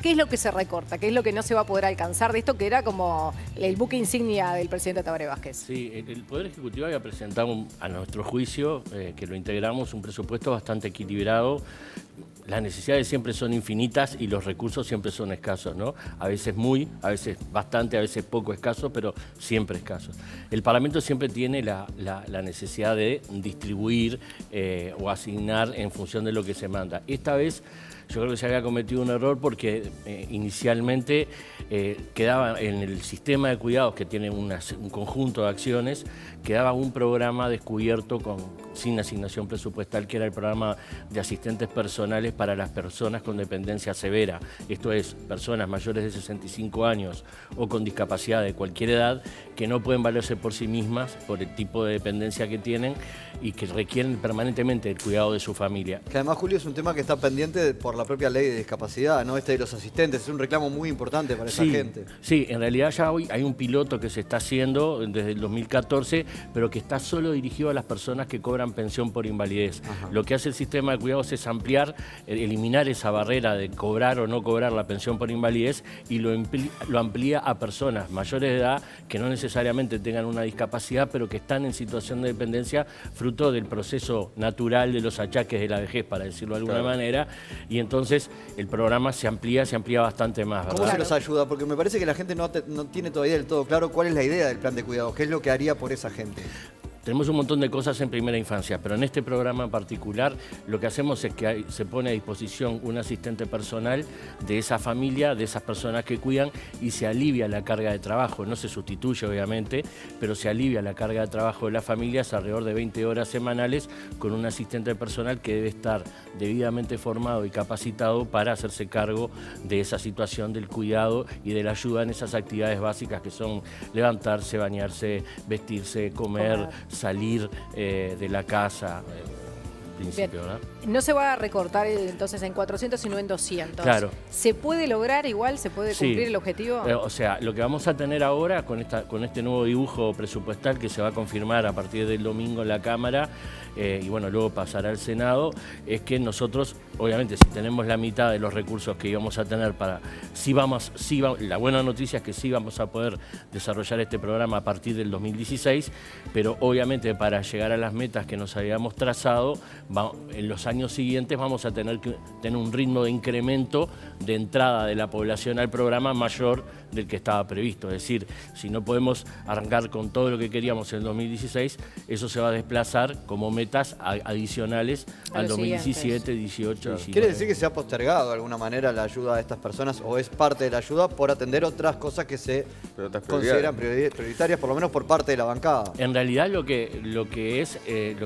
¿Qué es lo que se recorta? ¿Qué es lo que no se va a poder alcanzar de esto que era como el buque insignia del presidente Tabaré Vázquez? Sí, el Poder Ejecutivo había presentado a nuestro juicio, que lo integramos, un presupuesto bastante equilibrado. Las necesidades siempre son infinitas y los recursos siempre son escasos, ¿no? A veces muy, a veces bastante, a veces poco escasos, pero siempre escasos. El Parlamento siempre tiene la necesidad de distribuir o asignar en función de lo que se manda. Esta vez yo creo que se había cometido un error porque inicialmente quedaba en el sistema de cuidados, que tiene un conjunto de acciones, quedaba un programa descubierto sin asignación presupuestal, que era el programa de asistentes personales para las personas con dependencia severa. Esto es, personas mayores de 65 años o con discapacidad de cualquier edad que no pueden valerse por sí mismas por el tipo de dependencia que tienen y que requieren permanentemente el cuidado de su familia. Que además, Julio, es un tema que está pendiente por la propia ley de discapacidad, ¿no? Este de los asistentes, es un reclamo muy importante para esa gente. Sí, en realidad ya hoy hay un piloto que se está haciendo desde el 2014, pero que está solo dirigido a las personas que cobran pensión por invalidez. Ajá. Lo que hace el sistema de cuidados es ampliar, eliminar esa barrera de cobrar o no cobrar la pensión por invalidez y lo amplía a personas mayores de edad que no necesariamente tengan una discapacidad, pero que están en situación de dependencia fruto del proceso natural de los achaques de la vejez, para decirlo de alguna manera, y entonces el programa se amplía bastante más, ¿verdad? ¿Cómo se los ayuda? Porque me parece que la gente no tiene todavía del todo claro cuál es la idea del plan de cuidado, qué es lo que haría por esa gente. Tenemos un montón de cosas en primera infancia, pero en este programa en particular lo que hacemos es que se pone a disposición un asistente personal de esa familia, de esas personas que cuidan, y se alivia la carga de trabajo. No se sustituye, obviamente, pero se alivia la carga de trabajo de las familias alrededor de 20 horas semanales con un asistente personal que debe estar debidamente formado y capacitado para hacerse cargo de esa situación del cuidado y de la ayuda en esas actividades básicas que son levantarse, bañarse, vestirse, comer, salir de la casa, principio, ¿verdad? No se va a recortar entonces en 400, sino en 200. Claro. ¿Se puede lograr igual? ¿Se puede cumplir el objetivo? O sea, lo que vamos a tener ahora con este nuevo dibujo presupuestal que se va a confirmar a partir del domingo en la Cámara, y bueno, luego pasará al Senado, es que nosotros, obviamente, si tenemos la mitad de los recursos que íbamos a tener la buena noticia es que sí vamos a poder desarrollar este programa a partir del 2016, pero obviamente para llegar a las metas que nos habíamos trazado, en los años siguientes vamos a tener que tener un ritmo de incremento de entrada de la población al programa mayor del que estaba previsto. Es decir, si no podemos arrancar con todo lo que queríamos en el 2016, eso se va a desplazar como metas adicionales al 2017, 18, 19. ¿Quiere decir que se ha postergado de alguna manera la ayuda a estas personas o es parte de la ayuda por atender otras cosas que se consideran prioritarias, por lo menos por parte de la bancada? En realidad lo que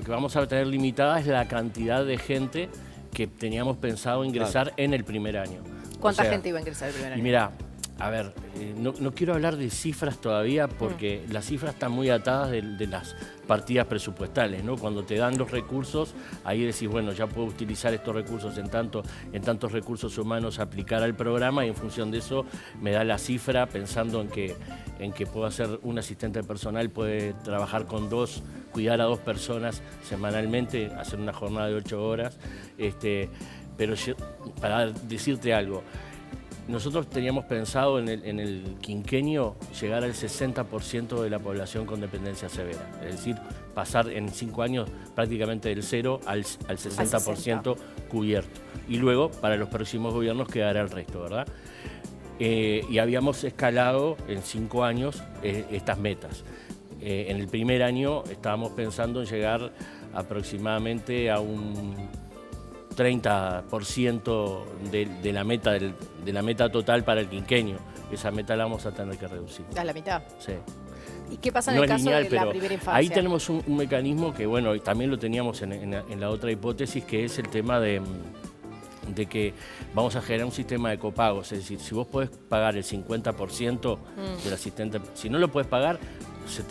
vamos a tener limitada es la cantidad de gente que teníamos pensado ingresar en el primer año. ¿Cuánta gente iba a ingresar el primer año? Y mira, a ver, no quiero hablar de cifras todavía porque las cifras están muy atadas de las partidas presupuestales, ¿no? Cuando te dan los recursos, ahí decís, bueno, ya puedo utilizar estos recursos en tantos recursos humanos, aplicar al programa, y en función de eso me da la cifra pensando en que puedo hacer un asistente personal, puede trabajar cuidar a 2 personas semanalmente, hacer una jornada de 8 horas, pero para decirte algo, nosotros teníamos pensado en el quinquenio llegar al 60% de la población con dependencia severa, es decir, pasar en 5 años prácticamente del 0 al 60% cubierto. Y luego, para los próximos gobiernos, quedará el resto, ¿verdad? Y habíamos escalado en 5 años estas metas. En el primer año estábamos pensando en llegar aproximadamente a un 30% de la meta total para el quinquenio. Esa meta la vamos a tener que reducir. ¿A la mitad? Sí. ¿Y qué pasa en el caso de la primera infancia? Ahí tenemos un mecanismo que, bueno, también lo teníamos en la otra hipótesis, que es el tema de que vamos a generar un sistema de copagos. Es decir, si vos podés pagar el 50% del asistente, si no lo podés pagar, se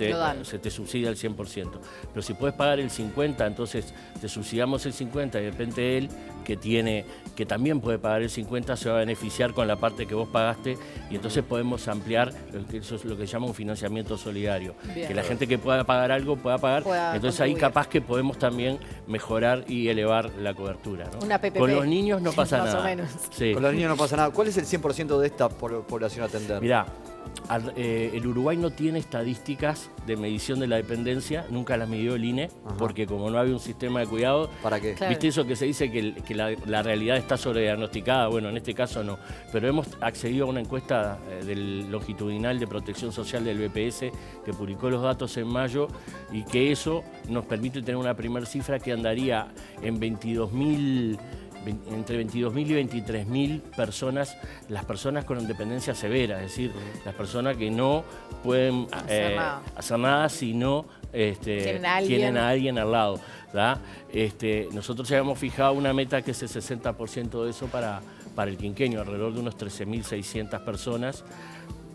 te subsidia el 100%. Pero si puedes pagar el 50%, entonces te subsidiamos el 50% y de repente él, que también puede pagar el 50%, se va a beneficiar con la parte que vos pagaste y entonces podemos ampliar, eso es lo que se llama un financiamiento solidario. Bien. Que la gente que pueda pagar algo pueda pagar, entonces ahí capaz que podemos también mejorar y elevar la cobertura, ¿no? Una PPP. Con los niños no pasa nada. Más o menos. Sí. Con los niños no pasa nada. ¿Cuál es el 100% de esta población a atender? Mirá, el Uruguay no tiene estadísticas de medición de la dependencia, nunca las midió el INE, porque como no había un sistema de cuidado, ¿para qué? Claro. ¿Viste eso que se dice que la realidad está sobrediagnosticada? Bueno, en este caso no, pero hemos accedido a una encuesta del longitudinal de protección social del BPS que publicó los datos en mayo y que eso nos permite tener una primera cifra que andaría en entre 22.000 y 23.000 personas, las personas con dependencia severa, es decir, las personas que no pueden hacer nada si no tienen a alguien al lado, ¿verdad? Nosotros habíamos fijado una meta que es el 60% de eso para el quinquenio, alrededor de unos 13.600 personas.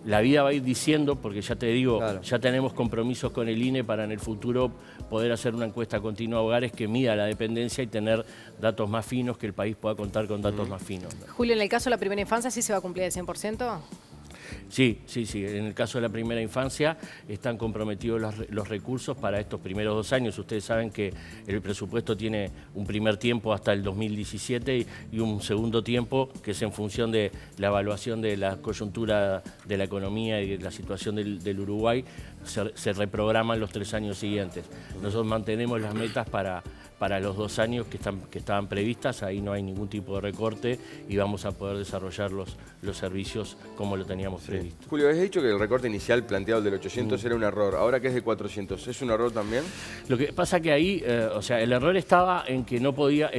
La vida va a ir diciendo, porque ya te digo, claro, ya tenemos compromisos con el INE para en el futuro poder hacer una encuesta continua a hogares que mida la dependencia y tener datos más finos, que el país pueda contar con datos más finos, ¿no? Julio, en el caso de la primera infancia, ¿sí se va a cumplir el 100%? Sí. En el caso de la primera infancia están comprometidos los recursos para estos primeros 2 años. Ustedes saben que el presupuesto tiene un primer tiempo hasta el 2017 y un segundo tiempo que es en función de la evaluación de la coyuntura de la economía y de la situación del Uruguay. Se reprograman los 3 años siguientes. Nosotros mantenemos las metas para los 2 años que estaban previstas, ahí no hay ningún tipo de recorte y vamos a poder desarrollar los servicios como lo teníamos previsto. Julio, has dicho que el recorte inicial planteado del 800 era un error, ahora que es de 400, ¿es un error también? Lo que pasa que ahí, el error estaba en que no podía,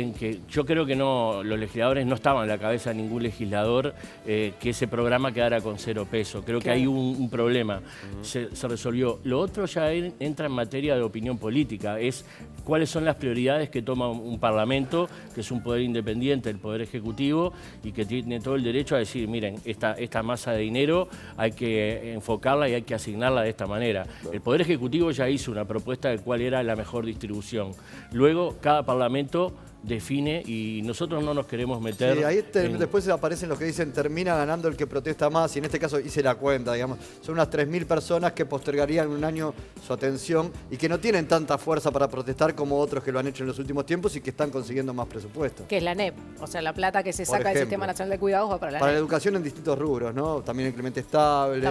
yo creo que no, los legisladores no estaban en la cabeza de ningún legislador que ese programa quedara con 0 pesos. Creo que hay un problema, se resolvió. Lo otro ya entra en materia de opinión política, es cuáles son las prioridades que toma un parlamento, que es un poder independiente, el poder ejecutivo, y que tiene todo el derecho a decir, miren, esta masa de dinero hay que enfocarla y hay que asignarla de esta manera. El poder ejecutivo ya hizo una propuesta de cuál era la mejor distribución. Luego, cada parlamento define y nosotros no nos queremos meter... Sí, ahí después aparecen los que dicen termina ganando el que protesta más y en este caso hice la cuenta, digamos. Son unas 3.000 personas que postergarían un año su atención y que no tienen tanta fuerza para protestar como otros que lo han hecho en los últimos tiempos y que están consiguiendo más presupuesto. Que es la NEP, o sea, la plata que se saca del Sistema Nacional de Cuidados va para la NEP. Para la educación en distintos rubros, ¿no? También el Clemente Estable,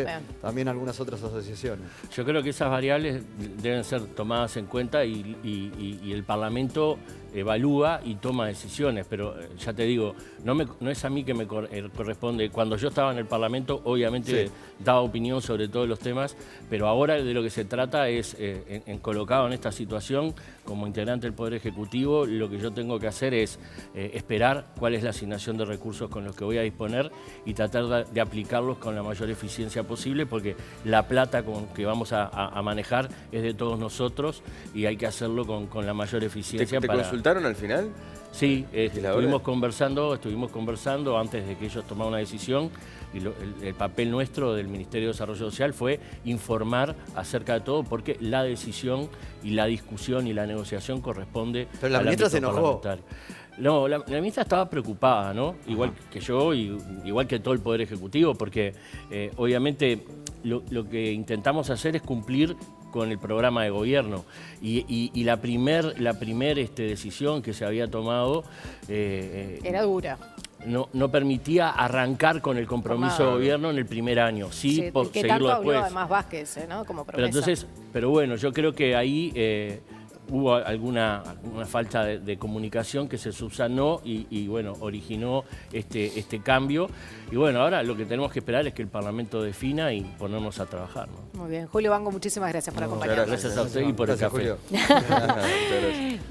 también algunas otras asociaciones. Yo creo que esas variables deben ser tomadas en cuenta y el Parlamento evalúa y toma decisiones, pero ya te digo, no es a mí que me corresponde. Cuando yo estaba en el Parlamento, obviamente daba opinión sobre todos los temas, pero ahora de lo que se trata es, colocado en esta situación, como integrante del Poder Ejecutivo, lo que yo tengo que hacer es esperar cuál es la asignación de recursos con los que voy a disponer y tratar de aplicarlos con la mayor eficiencia posible, porque la plata que vamos a manejar es de todos nosotros y hay que hacerlo con la mayor eficiencia. ¿Te consultaron al final? Sí, estuvimos conversando antes de que ellos tomaran una decisión y el papel nuestro del Ministerio de Desarrollo Social fue informar acerca de todo porque la decisión y la discusión y la negociación corresponde Pero la ministra se enojó. No, la ministra estaba preocupada, ¿no? Igual que yo y igual que todo el Poder Ejecutivo, porque obviamente lo que intentamos hacer es cumplir con el programa de gobierno y la primer decisión que se había tomado era dura. No permitía arrancar con el compromiso de gobierno en el primer año, sí por que seguirlo tanto después. Habló además Vázquez, ¿no? Como promesa. Pero bueno, yo creo que ahí hubo alguna falta de comunicación que se subsanó y bueno, originó este cambio. Y bueno, ahora lo que tenemos que esperar es que el Parlamento defina y ponernos a trabajar, ¿no? Muy bien. Julio Bango, muchísimas gracias por acompañarnos. Gracias a usted y por el café. Julio. Muchas gracias.